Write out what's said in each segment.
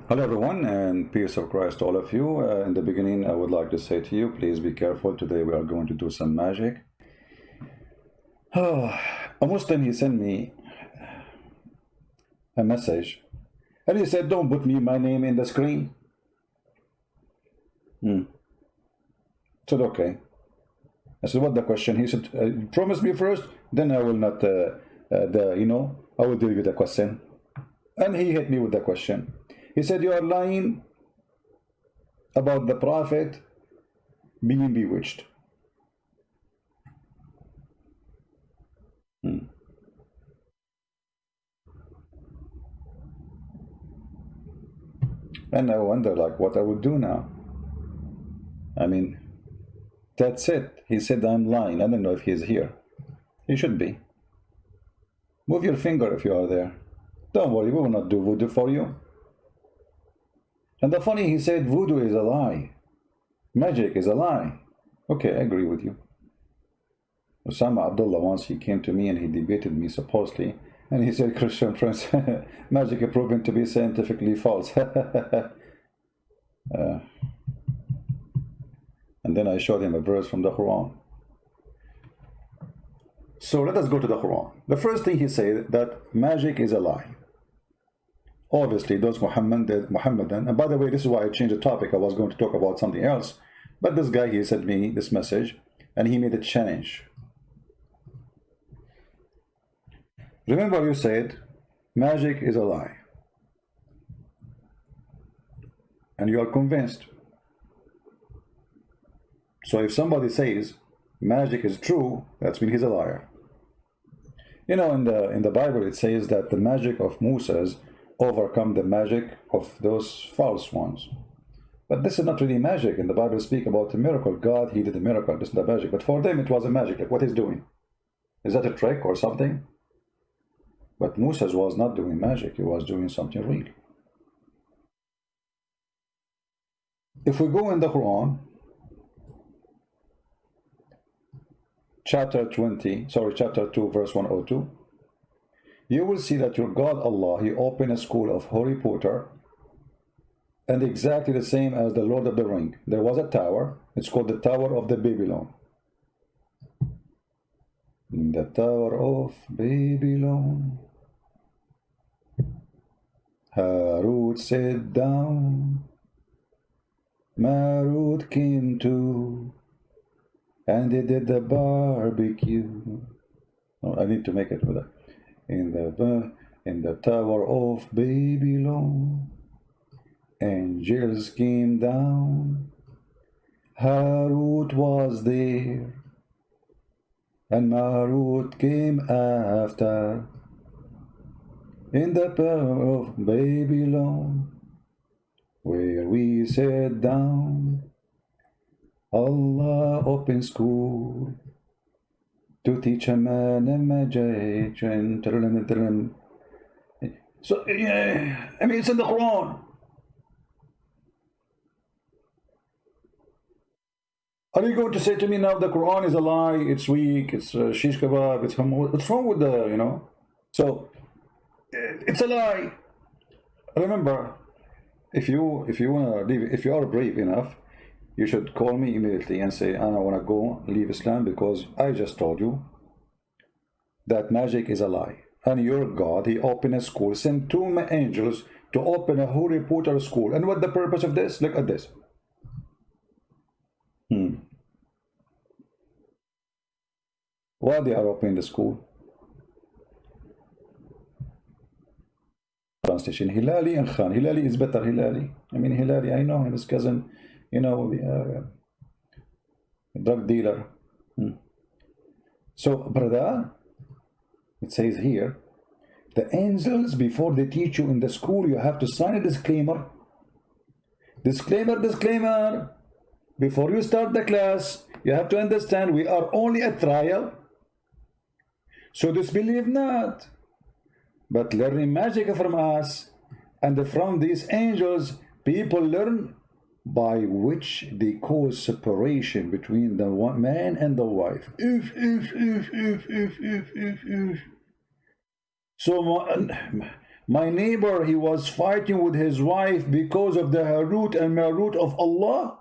Hello everyone, and peace of Christ to all of you. In the beginning, I would like to say to you, please be careful. Today we are going to do some magic. A Muslim, he sent me a message, and he said, don't put my name in the screen. Said, okay. I said, what the question? He said, promise me first, then I will not, I will deal with the question. And he hit me with the question. He said, you are lying about the Prophet being bewitched. And I wonder, like, what I would do now. I mean, that's it. He said I'm lying. I don't know if he's here. He should be. Move your finger if you are there. Don't worry, we will not do voodoo for you. And the funny, he said voodoo is a lie. Magic is a lie. Okay, I agree with you. Osama Abdullah, once he came to me and he debated me supposedly, and he said, Christian Prince, magic is proven to be scientifically false. And then I showed him a verse from the Quran. So let us go to the Quran. The first thing he said, that magic is a lie. Obviously, those Muhammadan, and by the way, this is why I changed the topic. I was going to talk about something else, but this guy, he sent me this message, and he made a challenge. Remember, you said magic is a lie, and you are convinced. So if somebody says magic is true, that means he's a liar. You know, in the Bible, it says that the magic of Moses overcome the magic of those false ones. But this is not really magic. In the Bible speak about a miracle. God, he did a miracle. This is not magic. But for them it was a magic. Like what he's doing. Is that a trick or something? But Moses was not doing magic. He was doing something real. If we go in the Quran, chapter 2, verse 102, you will see that your God Allah, he opened a school of Harry Potter, and exactly the same as the Lord of the Ring. There was a tower, it's called the Tower of the Babylon. In the Tower of Babylon, Harut sat down, Marut came too, and they did the barbecue. Oh, I need to make it with that. In the Tower of Babylon, angels came down, Harut was there, and Marut came after. In the Tower of Babylon, where we sat down, Allah opened school to teach a man a magic. So, yeah, I mean, it's in the Quran. Are you going to say to me now the Quran is a lie, it's weak, it's shish kebab, it's hummus? What's wrong with the, you know? So, it's a lie. Remember, if you want to leave, if you are brave enough, you should call me immediately and say, I want to go leave Islam because I just told you that magic is a lie. And your God, he opened a school, sent 2 angels to open a Harry Potter school. And what the purpose of this? Look at this. Why they are opening the school? Translation, Hilali and Khan. Hilali is better, Hilali. I mean, Hilali, I know him, his cousin, you know, drug dealer. So, brother, it says here, the angels, before they teach you in the school, you have to sign a disclaimer. Disclaimer, disclaimer. Before you start the class, you have to understand we are only a trial. So disbelieve not, but learning magic from us and from these angels, people learn by which they cause separation between the man and the wife. So My neighbor, he was fighting with his wife because of the Harut and Marut of Allah.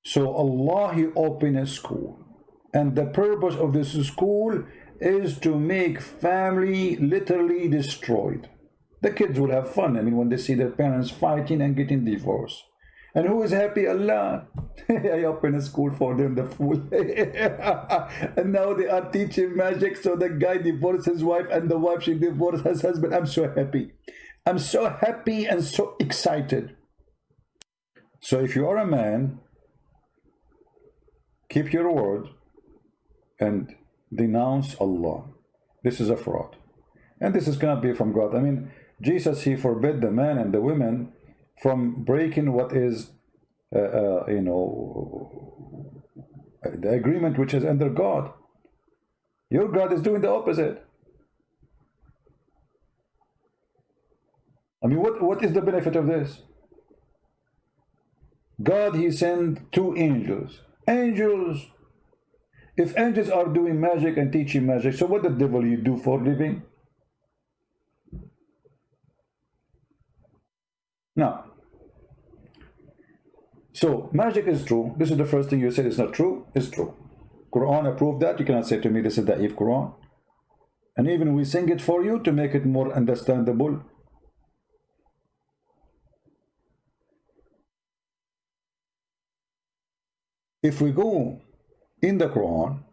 So Allah, he opened a school. And the purpose of this school is to make family literally destroyed. The kids will have fun, I mean, when they see their parents fighting and getting divorced. And who is happy? Allah. I open a school for them, the fool. And now they are teaching magic, so the guy divorced his wife and the wife, she divorced his husband. I'm so happy. I'm so happy and so excited. So if you are a man, keep your word and denounce Allah. This is a fraud. And this cannot be from God. I mean, Jesus, he forbid the man and the women from breaking what is, you know, the agreement which is under God. Your God is doing the opposite. I mean, what is the benefit of this? God, he sent 2 angels. Angels. If angels are doing magic and teaching magic, so what the devil you do for living? Now, so magic is true. This is the first thing you said is not true. It's true. Quran approved that. You cannot say to me this is the Eve Quran. And even we sing it for you to make it more understandable. If we go in the Quran,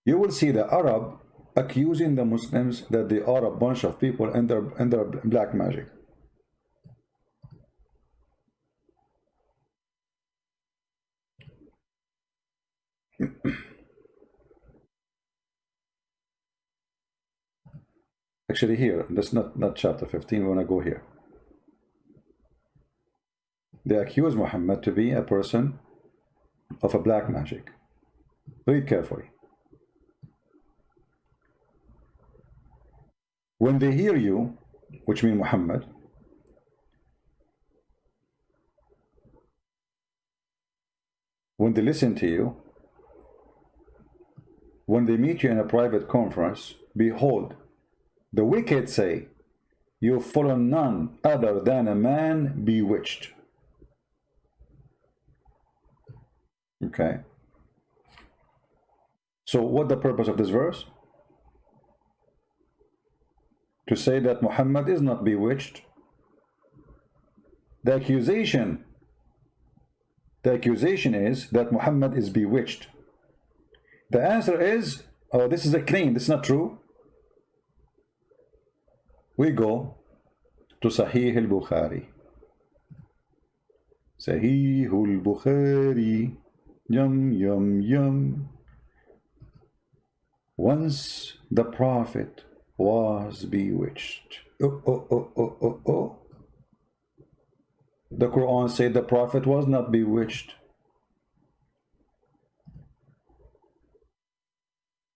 you will see the Arab accusing the Muslims that they are a bunch of people and they're black magic. Actually here, that's not chapter 15, we want to go here. They accuse Muhammad to be a person of a black magic. Read carefully. When they hear you, which means Muhammad, when they listen to you, when they meet you in a private conference, behold, the wicked say, you follow none other than a man bewitched. Okay. So what the purpose of this verse? To say that Muhammad is not bewitched. The accusation is that Muhammad is bewitched. The answer is, oh, this is a claim, this is not true. We go to Sahih al-Bukhari. Sahih al-Bukhari. Yum, yum, yum. Once the Prophet was bewitched. Oh, oh, oh, oh, oh, oh. The Quran said the Prophet was not bewitched.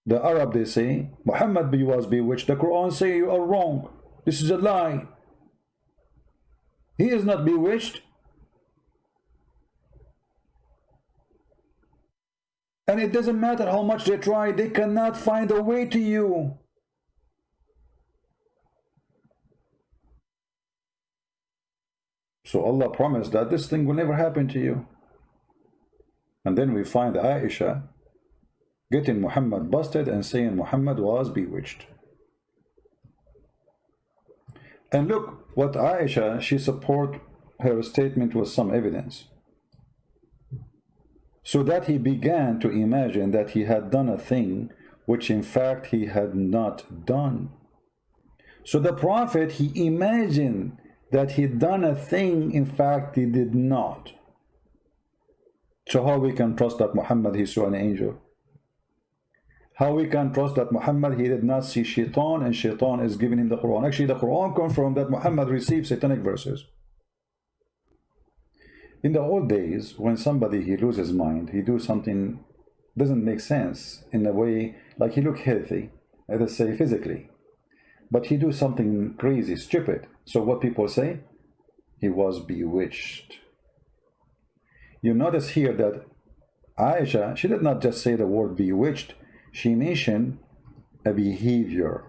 The Arab, they say, Muhammad was bewitched. The Quran say you are wrong. This is a lie. He is not bewitched. And it doesn't matter how much they try, they cannot find a way to you. So Allah promised that this thing will never happen to you. And then we find Aisha getting Muhammad busted and saying Muhammad was bewitched. And look what Aisha, she support her statement with some evidence. So that he began to imagine that he had done a thing which in fact he had not done. So the Prophet, he imagined that he'd done a thing in fact he did not. So how we can trust that Muhammad, he saw an angel? How we can trust that Muhammad, he did not see shaitan and shaitan is giving him the Quran? Actually, the Quran confirmed that Muhammad received satanic verses. In the old days, when somebody, he loses his mind, he do something doesn't make sense in a way, like he look healthy, let us say physically, but he do something crazy, stupid. So what people say? He was bewitched. You notice here that Aisha, she did not just say the word bewitched, she mentioned a behavior.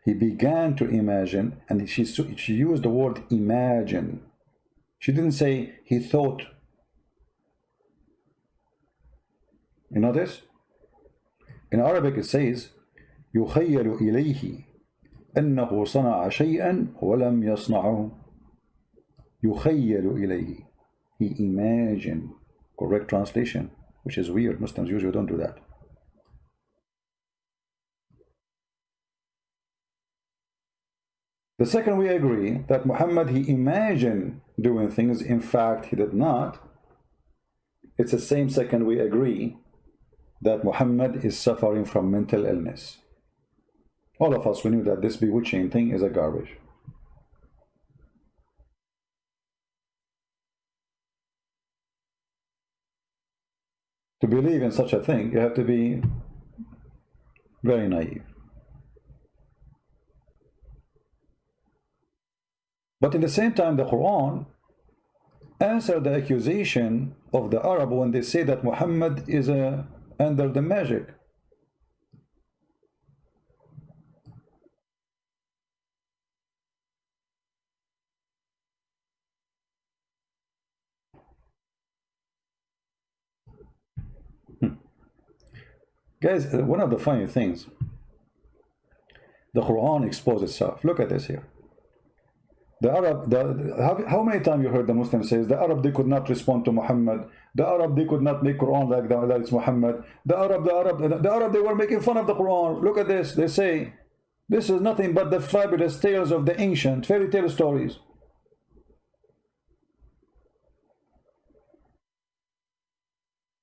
He began to imagine, and she used the word imagine. She didn't say he thought. You notice? In Arabic it says يخيل إليه أنه صنع شيئا ولم يصنعه. يخيل إليه. He imagined. Correct translation, which is weird. Muslims usually don't do that. The second, we agree that Muhammad, he imagined doing things. In fact, he did not. It's the same second we agree that Muhammad is suffering from mental illness. All of us, we knew that this bewitching thing is a garbage. To believe in such a thing, you have to be very naive. But at the same time, the Quran answered the accusation of the Arab when they say that Muhammad is under the magic. Guys, one of the funny things, the Quran exposed itself. Look at this here. The Arab, how many times you heard the Muslim says, the Arab, they could not respond to Muhammad. The Arab, they could not make Quran like that, that it's Muhammad. The Arab, they were making fun of the Quran. Look at this. They say, this is nothing but the fabulous tales of the ancient fairy tale stories.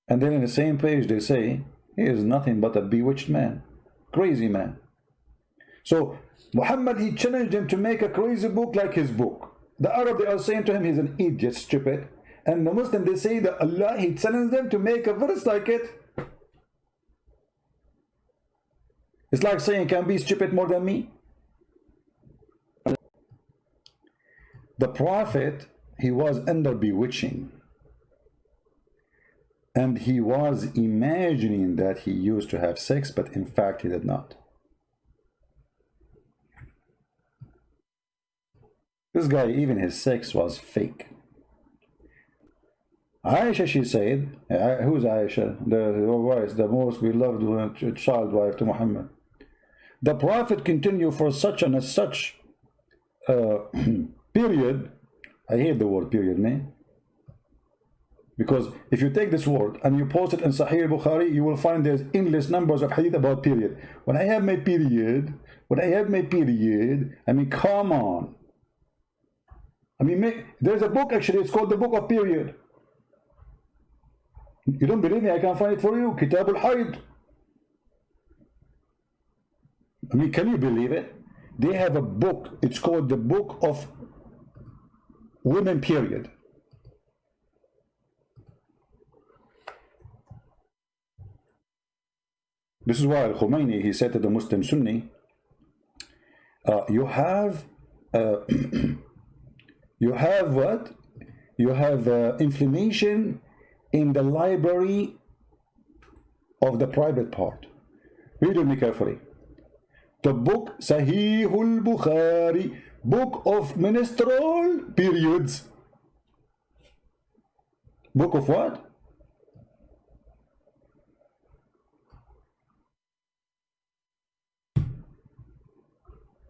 And then in the same page they say, he is nothing but a bewitched man, crazy man. So Muhammad, he challenged him to make a crazy book like his book. The Arab, they are saying to him, he's an idiot, stupid. And the Muslim, they say that Allah, he challenged them to make a verse like it. It's like saying, can be stupid more than me. The Prophet, he was under bewitching. And he was imagining that he used to have sex, but in fact he did not. This guy, even his sex was fake. Aisha, she said, who's Aisha? The most beloved child wife to Muhammad. The Prophet continued for such and such period. I hate the word period, man. Because if you take this word and you post it in Sahih Bukhari, you will find there's endless numbers of hadith about period. When I have my period, I mean, come on. I mean, there's a book actually, it's called the Book of Period. You don't believe me? I can find it for you. Kitab al-Hayd. I mean, can you believe it? They have a book, it's called the Book of Women Period. This is why Al-Khomeini, he said to the Muslim Sunni, you have what? You have inflammation in the library of the private part. Read with me carefully. The book Sahih al-Bukhari, Book of Menstrual Periods. Book of what?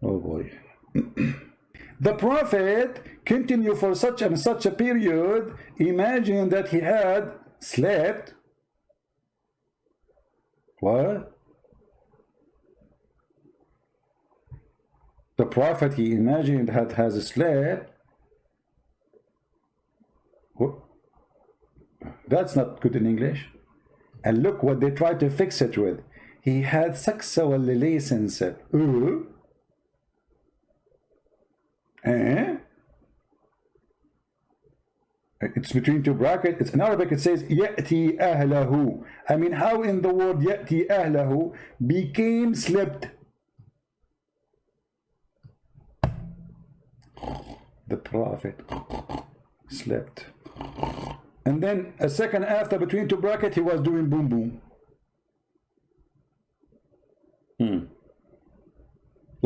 Oh boy. The Prophet continued for such and such a period, imagining that he had slept. What? The Prophet, he imagined that has slept. What? That's not good in English. And look what they tried to fix it with. He had sexual relations. It's between two brackets. It's in Arabic, it says يأتي أهله. I mean, how in the word يأتي أهله became slept? The Prophet slept. And then a second after, between two brackets, he was doing boom boom.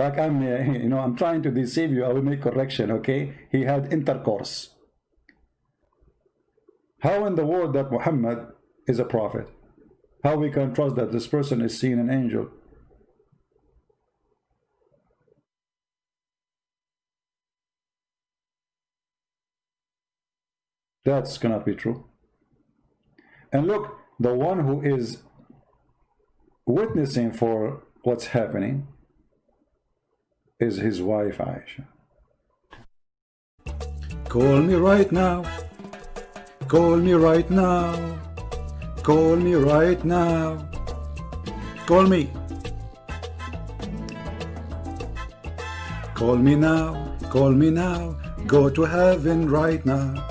Like I'm, I'm trying to deceive you. I will make correction, okay? He had intercourse. How in the world that Muhammad is a prophet? How we can trust that this person is seeing an angel? That's cannot be true. And look, the one who is witnessing for what's happening is his wife Aisha. Call me right now. Call me right now. Call me right now. Call me. Call me now. Call me now. Go to heaven right now.